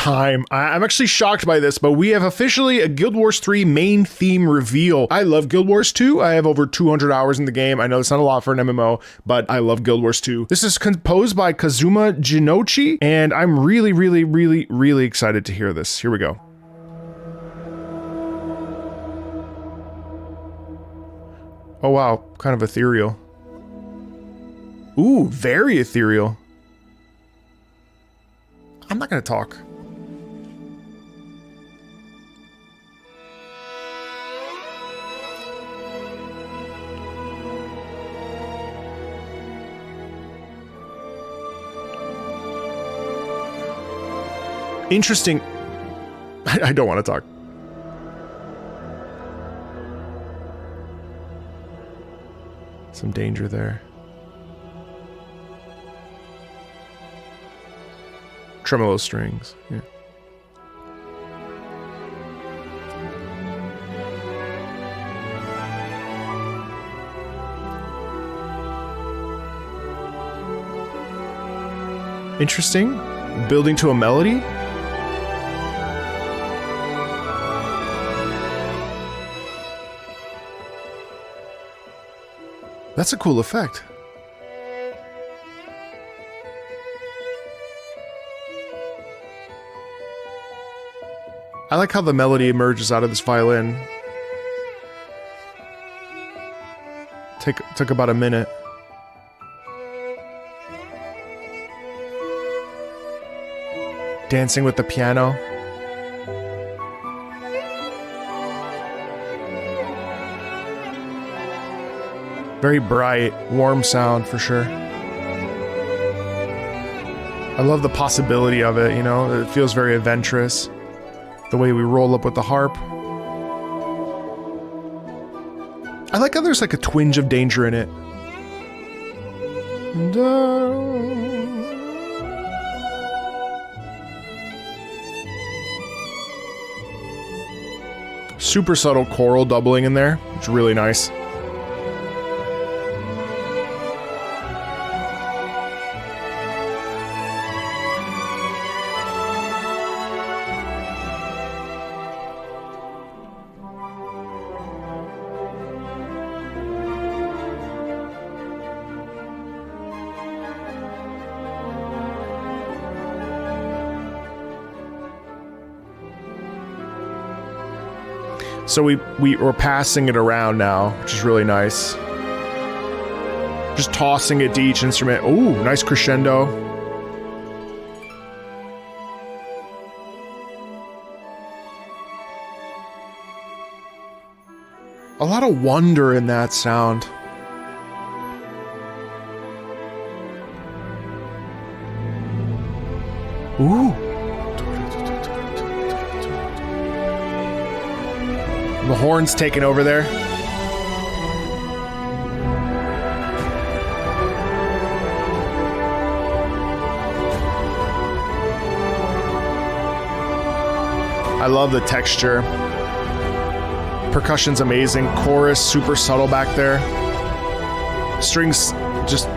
time. I'm actually shocked by this, but we have officially a Guild Wars 3 main theme reveal. I love Guild Wars 2. I have over 200 hours in the game. I know it's not a lot for an MMO, but I love Guild Wars 2. This is composed by Kazuma Jinochi, and I'm really, really, really, really excited to hear this. Here we go. Oh wow, kind of ethereal. Ooh, very ethereal. I'm not gonna talk. Interesting. I don't want to talk. Some danger there. Tremolo strings, yeah. Interesting. Building to a melody. That's a cool effect. I like how the melody emerges out of this violin. Took about a minute. Dancing with the piano. Very bright, warm sound for sure. I love the possibility of it, you know? It feels very adventurous. The way we roll up with the harp. I like how there's like a twinge of danger in it. Super subtle choral doubling in there. It's really nice. So we're passing it around now, which is really nice. Just tossing it to each instrument. Ooh, nice crescendo. A lot of wonder in that sound. Ooh. The horn's taking over there. I love the texture. Percussion's amazing. Chorus, super subtle back there. Strings just...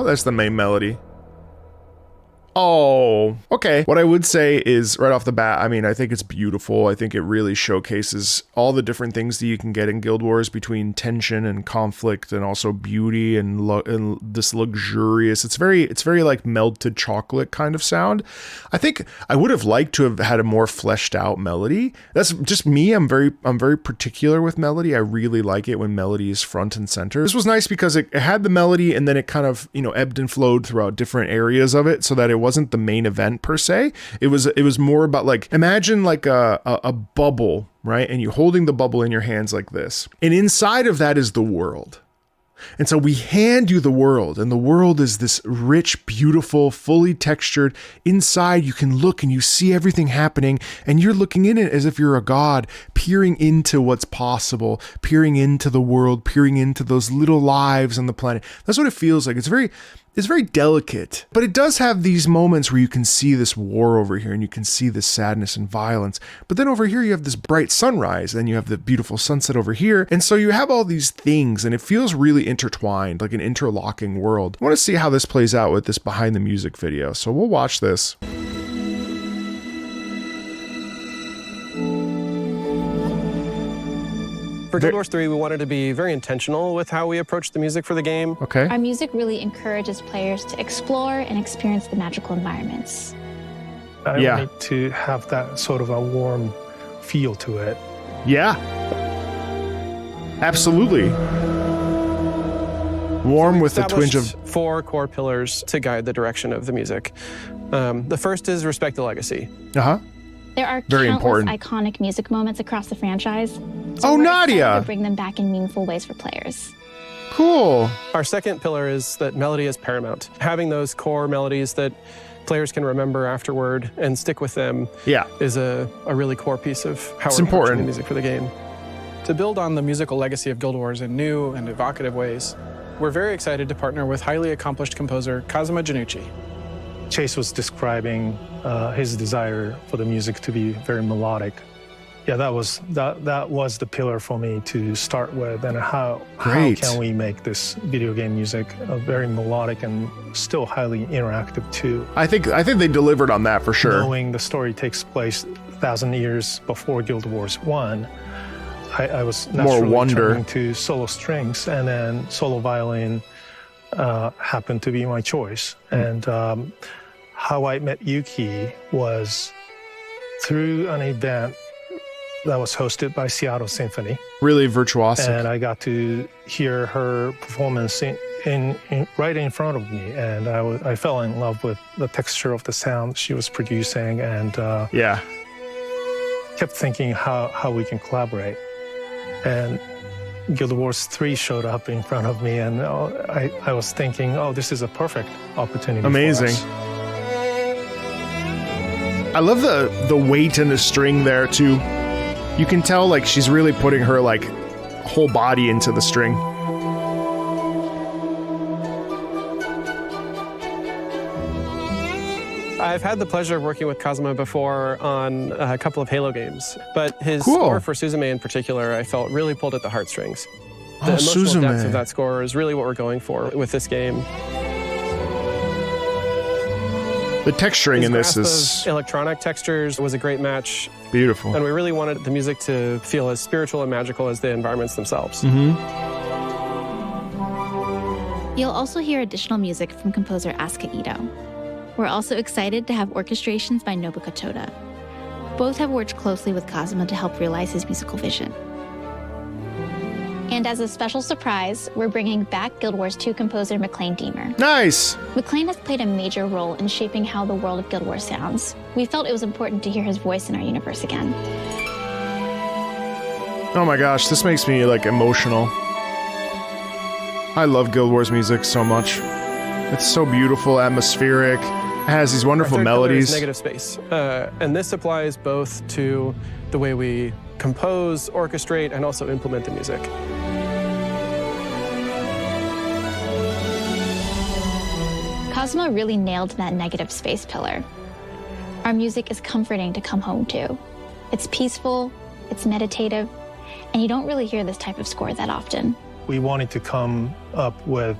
That's the main melody. Oh, okay. What I would say is right off the bat, I mean, I think it's beautiful. I think it really showcases all the different things that you can get in Guild Wars between tension and conflict and also beauty and this luxurious. It's very like melted chocolate kind of sound. I think I would have liked to have had a more fleshed out melody. That's just me. I'm very particular with melody. I really like it when melody is front and center. This was nice because it had the melody and then it kind of, you know, ebbed and flowed throughout different areas of it so that it wasn't the main event per se. It was more about like, imagine like a bubble, right? And you're holding the bubble in your hands like this. And inside of that is the world. And so we hand you the world, and the world is this rich, beautiful, fully textured. Inside, you can look and you see everything happening, and you're looking in it as if you're a god, peering into what's possible, peering into the world, peering into those little lives on the planet. That's what it feels like. It's very delicate, but it does have these moments where you can see this war over here and you can see this sadness and violence. But then over here, you have this bright sunrise, and you have the beautiful sunset over here. And so you have all these things, and it feels really intertwined, like an interlocking world. I want to see how this plays out with this behind the music video. So we'll watch this. For Guild Wars 3, we wanted to be very intentional with how we approach the music for the game. Okay. Our music really encourages players to explore and experience the magical environments. I wanted to have that sort of a warm feel to it. Yeah. Absolutely. Warm with a twinge of... 4 core pillars to guide the direction of the music. The first is respect the legacy. Uh-huh. There are Very countless important. iconic music moments across the franchise. Oh, we're Nadia! excited to bring them back in meaningful ways for players. Cool. Our second pillar is that melody is paramount. Having those core melodies that players can remember afterward and stick with them is a really core piece of how we're approaching the music for the game. To build on the musical legacy of Guild Wars in new and evocative ways, we're very excited to partner with highly accomplished composer Kazuma Janucci. Chase was describing his desire for the music to be very melodic. Yeah, that was the pillar for me to start with, and how can we make this video game music very melodic and still highly interactive too. I think they delivered on that for sure. Knowing the story takes place 1,000 years before Guild Wars 1, I was naturally turning to solo strings, and then solo violin happened to be my choice. And how I met Yuki was through an event that was hosted by Seattle Symphony. Really virtuosic. And I got to hear her performance right in front of me, and I fell in love with the texture of the sound she was producing, and kept thinking how we can collaborate. And Guild Wars 3 showed up in front of me, and I was thinking, oh, this is a perfect opportunity. Amazing. For us. I love the weight in the string there too. You can tell like she's really putting her like whole body into the string. I've had the pleasure of working with Kazuma before on a couple of Halo games, but his score for Suzume in particular, I felt really pulled at the heartstrings. The emotional depth of that score is really what we're going for with this game. The texturing in this is... electronic textures was a great match. Beautiful. And we really wanted the music to feel as spiritual and magical as the environments themselves. Mm-hmm. You'll also hear additional music from composer Asuka Ito. We're also excited to have orchestrations by Nobuka Toda. Both have worked closely with Kazuma to help realize his musical vision. And as a special surprise, we're bringing back Guild Wars 2 composer McLean Deemer. Nice! McLean has played a major role in shaping how the world of Guild Wars sounds. We felt it was important to hear his voice in our universe again. Oh my gosh, this makes me like emotional. I love Guild Wars music so much. It's so beautiful, atmospheric. It has these wonderful melodies. Negative space, and this applies both to the way we compose, orchestrate, and also implement the music. Kazuma really nailed that negative space pillar. Our music is comforting to come home to. It's peaceful, it's meditative, and you don't really hear this type of score that often. We wanted to come up with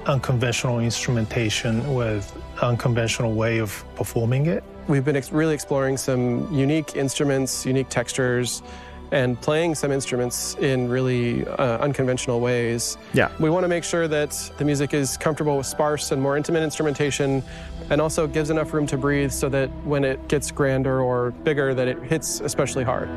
unconventional instrumentation with unconventional way of performing it. We've been really exploring some unique instruments, unique textures, and playing some instruments in really unconventional ways. Yeah. We want to make sure that the music is comfortable with sparse and more intimate instrumentation, and also gives enough room to breathe so that when it gets grander or bigger, that it hits especially hard.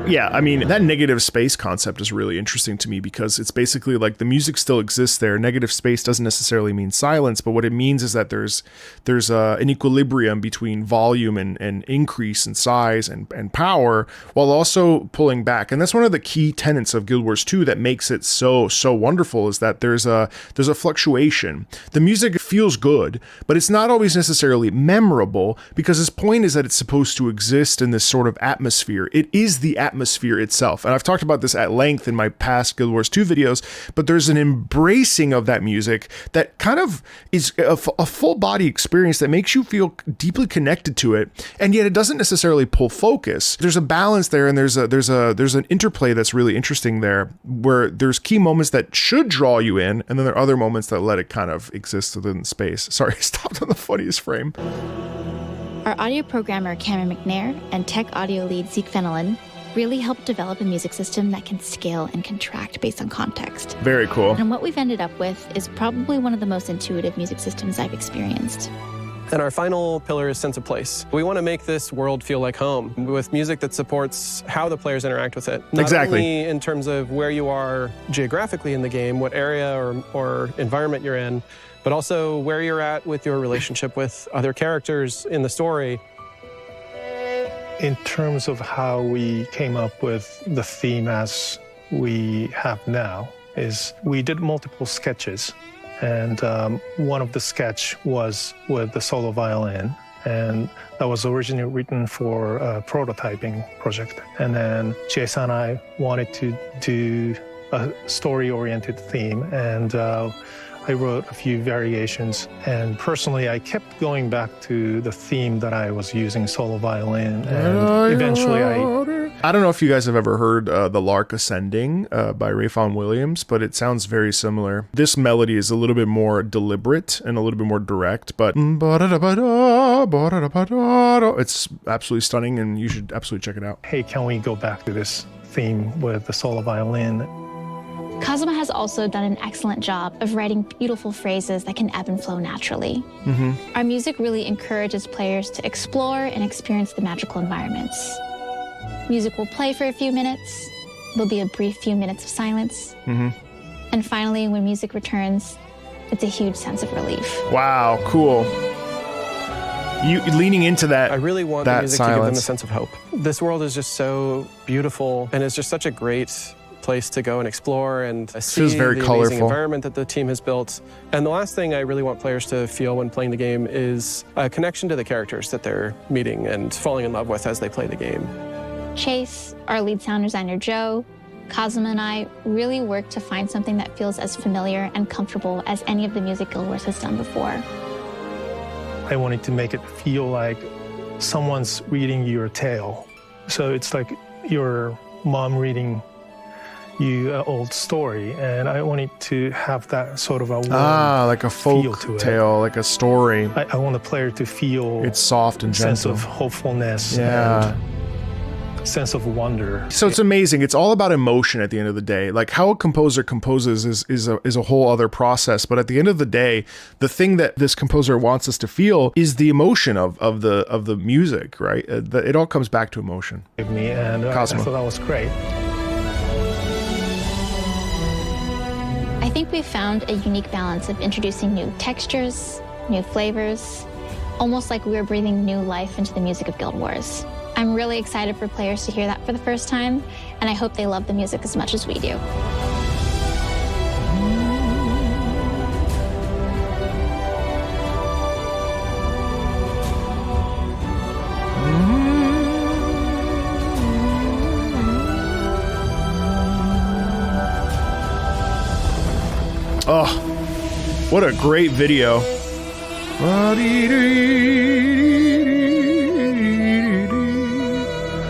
Yeah, I mean, that negative space concept is really interesting to me because it's basically like the music still exists there. Negative space doesn't necessarily mean silence, but what it means is that there's an equilibrium between volume and increase in size and power, while also pulling back. And that's one of the key tenets of Guild Wars 2 that makes it so wonderful, is that there's a fluctuation. The music feels good, but it's not always necessarily memorable, because his point is that it's supposed to exist in this sort of atmosphere. It is the atmosphere itself. And I've talked about this at length in my past Guild Wars 2 videos, but there's an embracing of that music that kind of is a full body experience that makes you feel deeply connected to it, and yet it doesn't necessarily pull focus. There's a balance there, and there's an interplay that's really interesting there, where there's key moments that should draw you in, and then there are other moments that let it kind of exist within space. Sorry, I stopped on the funniest frame. Our audio programmer Cameron McNair and tech audio lead Zeke Fenelon really helped develop a music system that can scale and contract based on context. Very cool. And what we've ended up with is probably one of the most intuitive music systems I've experienced. And our final pillar is sense of place. We want to make this world feel like home, with music that supports how the players interact with it. Not only in terms of where you are geographically in the game, what area or environment you're in, but also where you're at with your relationship with other characters in the story. In terms of how we came up with the theme as we have now, is we did multiple sketches. And one of the sketch was with the solo violin, and that was originally written for a prototyping project. And then Chase and I wanted to do a story-oriented theme, and I wrote a few variations. And personally, I kept going back to the theme that I was using, solo violin, and eventually I don't know if you guys have ever heard The Lark Ascending by Rayfon Williams, but it sounds very similar. This melody is a little bit more deliberate and a little bit more direct, but it's absolutely stunning, and you should absolutely check it out. Hey, can we go back to this theme with the solo violin? Kazuma has also done an excellent job of writing beautiful phrases that can ebb and flow naturally. Our music really encourages players to explore and experience the magical environments. Music will play for a few minutes. There'll be a brief few minutes of silence. And finally, when music returns, it's a huge sense of relief. Wow, cool. You leaning into that. I really want the music to give them a sense of hope. This world is just so beautiful, and it's just such a great place to go and explore and see the amazing environment that the team has built. And the last thing I really want players to feel when playing the game is a connection to the characters that they're meeting and falling in love with as they play the game. Chase, our lead sound designer Joe, Kazuma and I really worked to find something that feels as familiar and comfortable as any of the music Guild Wars has done before. I wanted to make it feel like someone's reading your tale. So it's like your mom reading you an old story, and I wanted to have that sort of a warm like a folk tale, like a story. I want the player to feel it's soft and gentle, sense of hopefulness, and sense of wonder. So it's amazing. It's all about emotion at the end of the day. Like how a composer composes is a whole other process, but at the end of the day, the thing that this composer wants us to feel is the emotion of the music, right? It all comes back to emotion. And I thought that was great. I think we've found a unique balance of introducing new textures, new flavors, almost like we were breathing new life into the music of Guild Wars. I'm really excited for players to hear that for the first time, and I hope they love the music as much as we do. Oh, what a great video.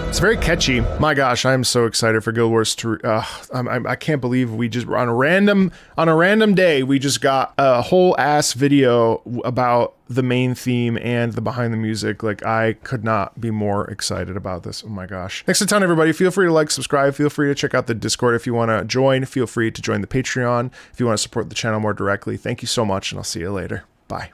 It's very catchy. My gosh, I'm so excited for Guild Wars 3. I can't believe we just on a random day we just got a whole ass video about the main theme and the behind the music. Like, I could not be more excited about this. Oh my gosh. Thanks a ton, everybody. Feel free to like, subscribe. Feel free to check out the Discord if you want to join. Feel free to join the Patreon if you want to support the channel more directly. Thank you so much, and I'll see you later. Bye.